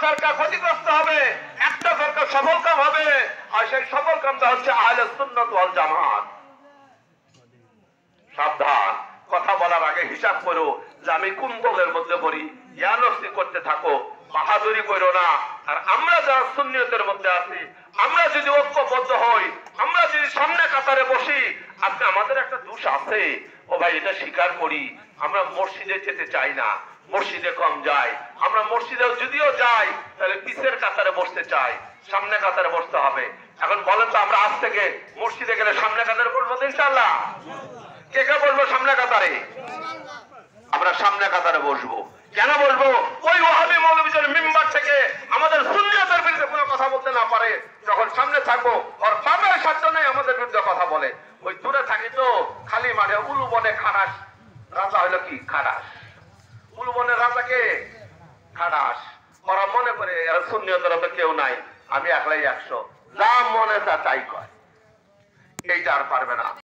সরকার ক্ষতিগ্রস্ত হবে, একটা সরকার সফল কাম হবে, আর সেই সফল কামটা হচ্ছে আহলে সুন্নাত ওয়াল জামাত। সাবধান, কথা বলার আগে হিসাব করো যে আমি কোন দলের মধ্যে পড়ি। ইয়ানফসি করতে থাকো, বাহাদুরি করো না। আর আমরা যারা সুন্নিয়তের মধ্যে আছি, আমরা যদি ঐক্যবদ্ধ হই, আমরা যদি সামনে কাতারে বসি, আজকে আমাদের একটা দোষ আছে, ও ভাই এটা স্বীকার করি, আমরা মসজিদে যেতে চাই না, মসজিদে কম যাই। আমরা মসজিদে যদিও যাই, তাহলে পিছের কাতারে বসতে চাই, সামনে কাতারে বসতে হবে। এখন বলেন তো, আমরা আজ থেকে মসজিদে গেলে সামনে কাতারে বসবো তো ইনশাআল্লাহ? কে কে বলবো সামনে কাতারে? আমরা সামনে কাতারে বসবো। কেন বলবো? ওই ওয়াহাবি মৌলবীদের মিম্বার থেকে আমাদের সুন্নিয়তের বিরুদ্ধে কোনো কথা বলতে না পারে, যখন সামনে থাকবো ওর পাপের সাধ্য নেই আমাদের বিরুদ্ধে কথা বলে। ওই দূরে থাকি তো, খালি মাঠে উলু বনে খারাস রাজা হইলো কি খারাস, উলু বনের রাজাকে খারাস। ওরা মনে করে সুন্নিয়তের তো কেউ নাই, আমি একলাই 100, যা মনে তা তাই কয়, এইটা আর পারবে না।